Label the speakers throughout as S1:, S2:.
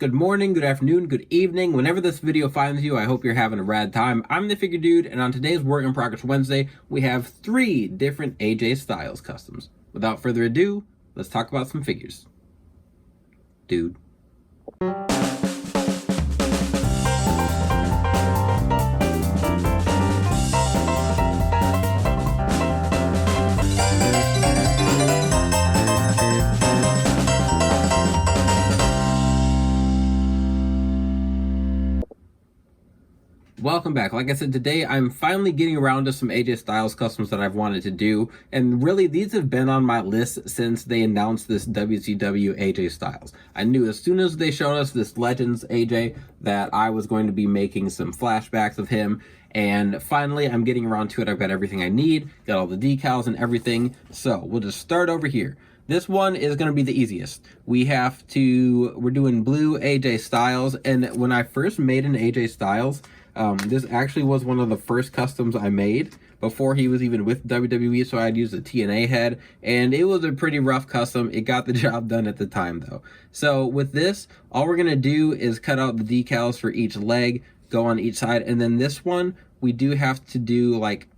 S1: Good morning, good afternoon, good evening. Whenever this video finds you, I hope you're having a rad time. I'm the Figure Dude, and on today's Work in Progress Wednesday, we have 3 different AJ Styles customs. Without further ado, let's talk about some figures. Dude. Welcome back. Like I said, today I'm finally getting around to some AJ Styles customs that I've wanted to do, and really these have been on my list since they announced this WCW AJ Styles. I knew as soon as they showed us this Legends AJ that I was going to be making some flashbacks of him, and finally I'm getting around to it. I've got everything I need, got all the decals and everything, so we'll just start over here. This one is going to be the easiest. We're doing blue AJ Styles, and when I first made an AJ Styles, this actually was one of the first customs I made before he was even with WWE, so I'd use a TNA head, and it was a pretty rough custom. It got the job done at the time, though. So with this, all we're going to do is cut out the decals for each leg, go on each side, and then this one, we do have to do, like,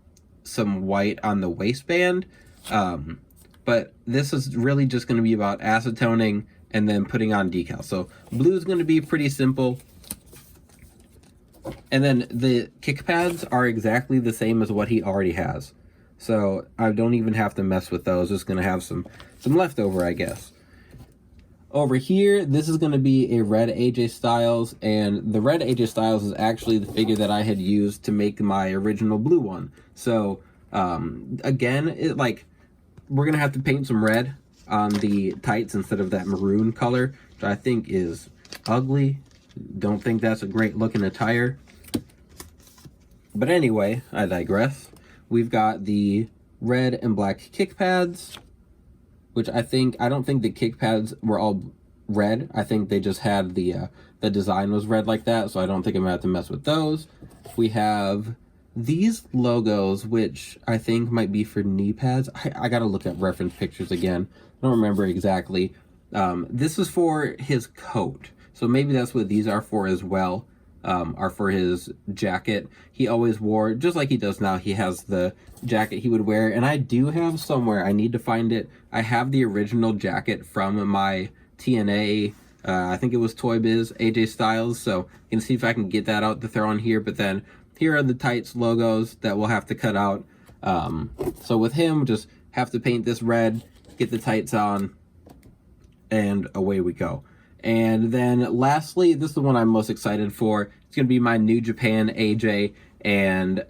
S1: some white on the waistband, but this is really just going to be about acetoning and then putting on decals. So blue is going to be pretty simple. And then the kick pads are exactly the same as what he already has. So I don't even have to mess with those. Just going to have some leftover, I guess. Over here, this is going to be a red AJ Styles. And the red AJ Styles is actually the figure that I had used to make my original blue one. So, again, we're going to have to paint some red on the tights instead of that maroon color, which I think is ugly. Don't think that's a great looking attire. But anyway, I digress. We've got the red and black kick pads, which I don't think the kick pads were all red. I think they just had the design was red like that, so I don't think I'm gonna have to mess with those. We have these logos, which I think might be for knee pads. I gotta look at reference pictures again. I don't remember exactly. This is for his coat. So maybe that's what these are for as well, are for his jacket. He always wore, just like he does now, he has the jacket he would wear. And I do have somewhere, I need to find it. I have the original jacket from my TNA, I think it was Toy Biz, AJ Styles. So you can see if I can get that out to throw on here. But then here are the tights logos that we'll have to cut out. So with him, just have to paint this red, get the tights on, and away we go. And then lastly, this is the one I'm most excited for. It's going to be my New Japan AJ. And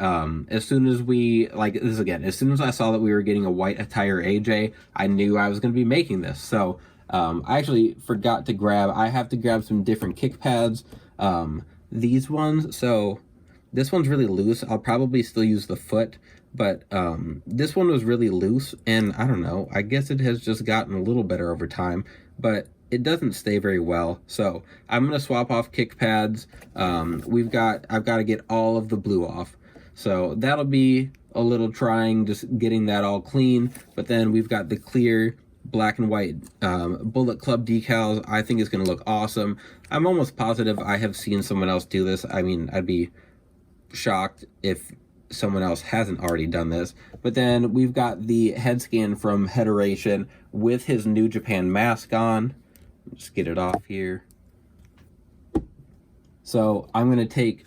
S1: as soon as as soon as I saw that we were getting a white attire AJ, I knew I was going to be making this. So I actually forgot to I have to grab some different kick pads. These ones, so this one's really loose. I'll probably still use the foot. But this one was really loose. And I don't know, I guess it has just gotten a little better over time. But it doesn't stay very well, so I'm gonna swap off kick pads. I've got to get all of the blue off, so that'll be a little trying, just getting that all clean. But then we've got the clear black and white Bullet Club decals. I think it's gonna look awesome. I'm almost positive I have seen someone else do this. I mean, I'd be shocked if someone else hasn't already done this. But then we've got the head scan from Headeration with his New Japan mask on. Just get it off here. So I'm going to take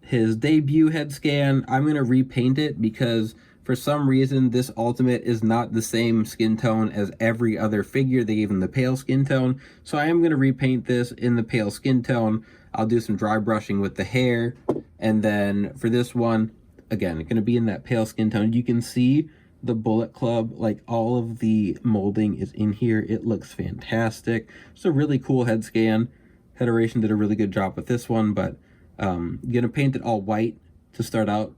S1: his debut head scan. I'm going to repaint it because for some reason this Ultimate is not the same skin tone as every other figure. They gave him the pale skin tone. So I am going to repaint this in the pale skin tone. I'll do some dry brushing with the hair. And then for this one, again, it's going to be in that pale skin tone. You can see the Bullet Club, like all of the molding is in here. It looks fantastic. It's a really cool head scan. Headeration did a really good job with this one, but I'm gonna paint it all white to start out,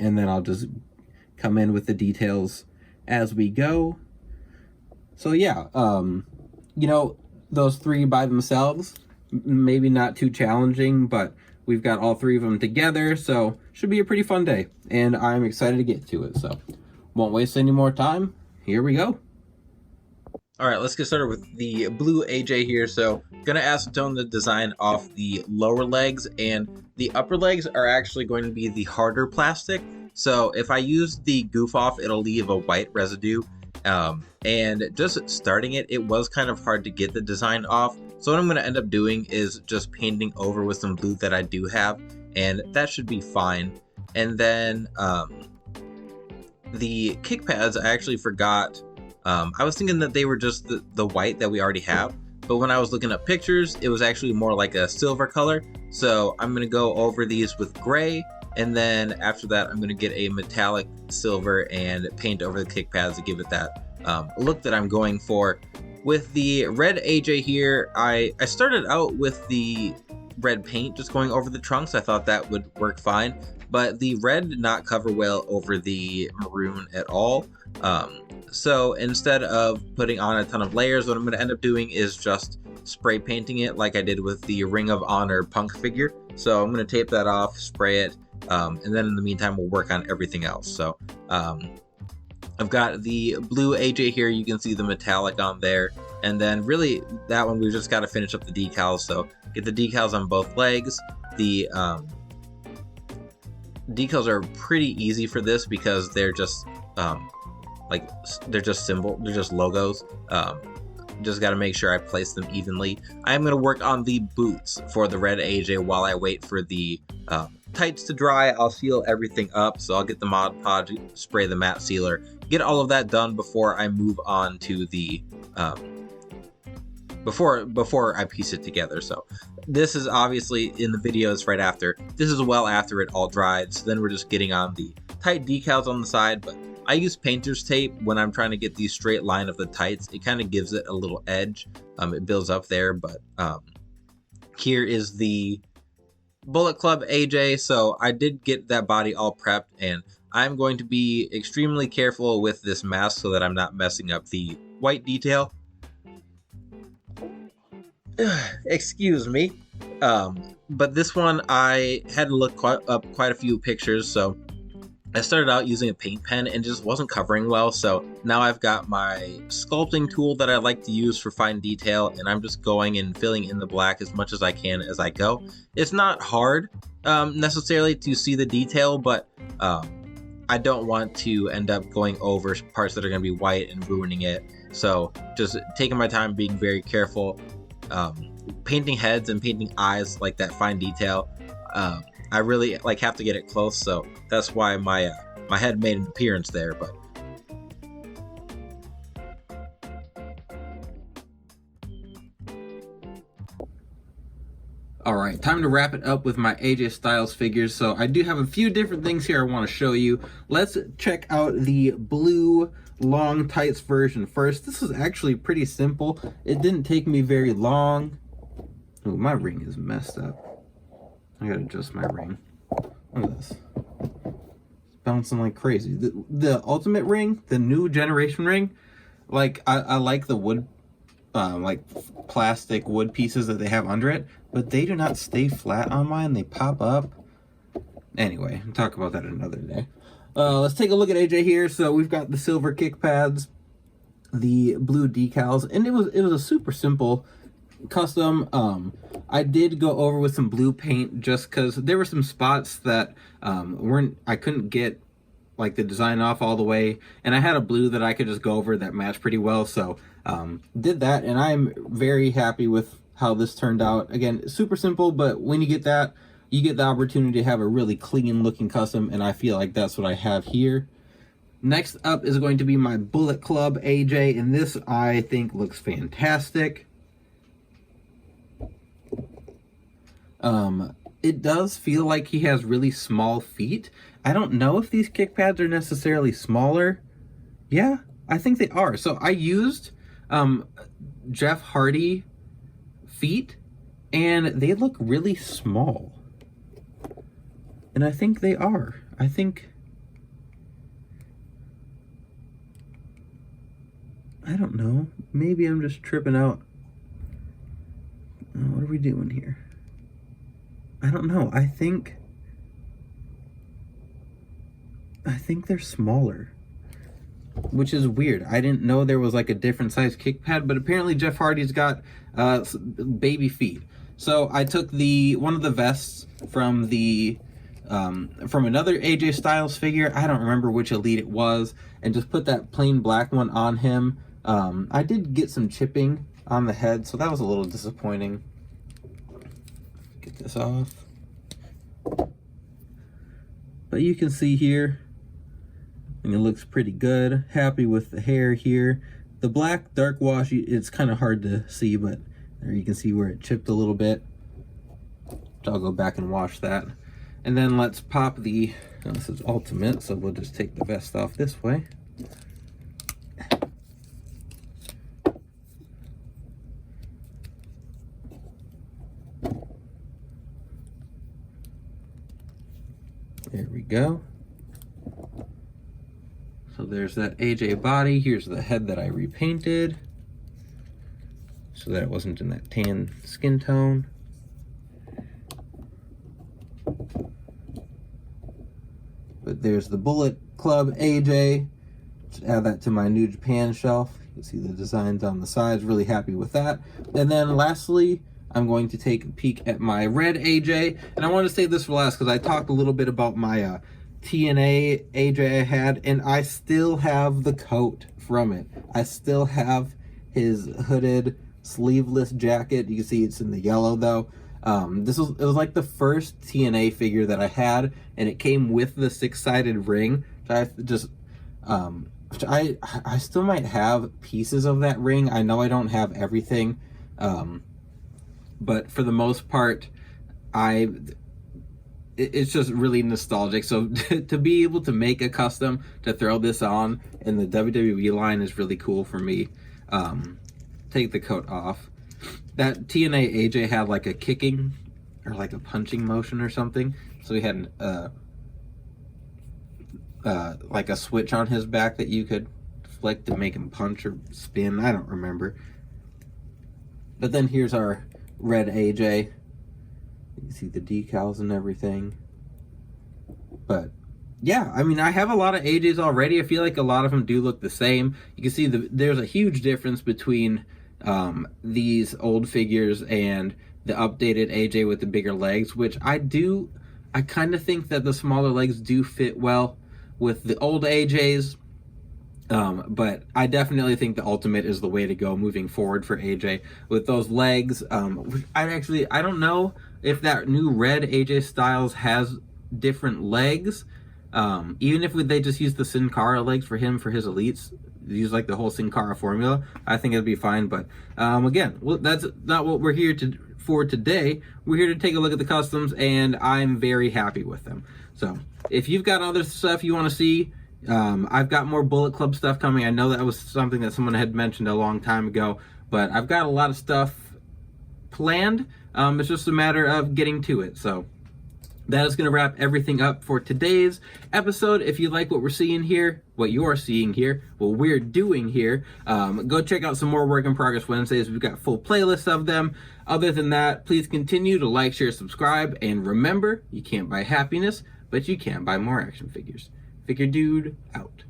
S1: and then I'll just come in with the details as we go. So yeah, you know, those 3 by themselves, maybe not too challenging, but we've got all 3 of them together, so should be a pretty fun day, and I'm excited to get to it. So won't waste any more time. Here we go.
S2: All right, let's get started with the blue AJ here. So, gonna acetone the design off the lower legs, and the upper legs are actually going to be the harder plastic. So, if I use the goof off, it'll leave a white residue. And just starting it, it was kind of hard to get the design off. So, what I'm gonna end up doing is just painting over with some blue that I do have, and that should be fine. And then the kick pads, I actually forgot. I was thinking that they were just the white that we already have, but when I was looking up pictures, it was actually more like a silver color. So I'm going to go over these with gray, and then after that, I'm going to get a metallic silver and paint over the kick pads to give it that look that I'm going for. With the red AJ here, I started out with the red paint just going over the trunks. I thought that would work fine, but the red did not cover well over the maroon at all. So instead of putting on a ton of layers, what I'm going to end up doing is just spray painting it like I did with the Ring of Honor punk figure. So I'm going to tape that off, spray it, and then in the meantime we'll work on everything else. So I've got the blue AJ here. You can see the metallic on there. And then really that one, we've just got to finish up the decals. So get the decals on both legs. The decals are pretty easy for this because they're just they're just logos. Just got to make sure I place them evenly. I'm going to work on the boots for the red AJ while I wait for the tights to dry. I'll seal everything up, so I'll get the Mod Podge, spray the matte sealer, get all of that done before I move on to the before I piece it together. So this is obviously in the videos right after. This is well after it all dried. So then we're just getting on the tight decals on the side, but I use painter's tape when I'm trying to get the straight line of the tights. It kind of gives it a little edge. It builds up there, but here is the Bullet Club AJ. So I did get that body all prepped, and I'm going to be extremely careful with this mask so that I'm not messing up the white detail. Excuse me. But this one, I had to look up quite a few pictures, so I started out using a paint pen and just wasn't covering well, so now I've got my sculpting tool that I like to use for fine detail, and I'm just going and filling in the black as much as I can as I go. It's not hard necessarily to see the detail, but I don't want to end up going over parts that are going to be white and ruining it, so just taking my time, being very careful, painting heads and painting eyes, like that fine detail. I really have to get it close, so that's why my head made an appearance there. But
S1: all right, time to wrap it up with my AJ Styles figures. So I do have a few different things here I want to show you. Let's check out the blue long tights version first. This is actually pretty simple. It didn't take me very long. Oh, my ring is messed up. I gotta adjust my ring. Look at this. It's bouncing like crazy. The ultimate ring, the new generation ring, like I like the wood, like plastic wood pieces that they have under it, but they do not stay flat on mine. They pop up. Anyway, I'll talk about that another day. Let's take a look at AJ here. So we've got the silver kick pads, the blue decals, and it was a super simple custom. I did go over with some blue paint just because there were some spots that I couldn't get like the design off all the way, and I had a blue that I could just go over that matched pretty well, so did that, and I'm very happy with how this turned out. Again, super simple, but when you get that, you get the opportunity to have a really clean looking custom, and I feel like that's what I have here. Next up is going to be my Bullet Club AJ, and this I think looks fantastic. It does feel like he has really small feet. I don't know if these kick pads are necessarily smaller. Yeah, I think they are. So I used Jeff Hardy feet, and they look really small. And I think they are. I don't know. Maybe I'm just tripping out. What are we doing here? I don't know. I think they're smaller. which is weird. I didn't know there was like a different size kick pad, but apparently Jeff Hardy's got baby feet. So I took one of the vests from from another AJ Styles figure. I don't remember which Elite it was, and just put that plain black one on him. I did get some chipping on the head, so that was a little disappointing. Get this off. But you can see here, and it looks pretty good. Happy with the hair here. The black dark wash, it's kind of hard to see, but there you can see where it chipped a little bit. I'll go back and wash that. And then let's pop this is Ultimate, so we'll just take the vest off this way. There we go. So there's that AJ body. Here's the head that I repainted so that it wasn't in that tan skin tone. But there's the Bullet Club AJ. Just add that to my New Japan shelf. You can see the designs on the sides. Really happy with that. And then lastly, I'm going to take a peek at my red AJ. And I want to save this for last because I talked a little bit about my TNA AJ I had, and I still have the coat from it. I still have his hooded sleeveless jacket. You can see it's in the yellow though. It was like the first TNA figure that I had, and it came with the 6-sided ring. I still might have pieces of that ring. I know I don't have everything, but for the most part, it's just really nostalgic. So to be able to make a custom to throw this on in the WWE line is really cool for me. Take the coat off. That TNA AJ had like a kicking or like a punching motion or something. So he had like a switch on his back that you could flick to make him punch or spin. I don't remember. But then here's our red AJ. You can see the decals and everything. But yeah, I mean, I have a lot of AJs already. I feel like a lot of them do look the same. You can see there's a huge difference between these old figures and the updated AJ with the bigger legs, which I kind of think that the smaller legs do fit well with the old AJs. But I definitely think the Ultimate is the way to go moving forward for AJ with those legs. I don't know if that new red AJ Styles has different legs. Even if they just use the Sin Cara legs for him for his elites, use like the whole Sin Cara formula, I think it'd be fine. But again, that's not what we're here for today. We're here to take a look at the customs, and I'm very happy with them. So if you've got other stuff you want to see, I've got more Bullet Club stuff coming. I know that was something that someone had mentioned a long time ago, but I've got a lot of stuff planned. It's just a matter of getting to it. So that is going to wrap everything up for today's episode. If you like what we're seeing here, what you're seeing here, what we're doing here, go check out some more Work in Progress Wednesdays. We've got full playlists of them. Other than that, please continue to like, share, subscribe, and remember, you can't buy happiness, but you can buy more action figures. Figure Dude out.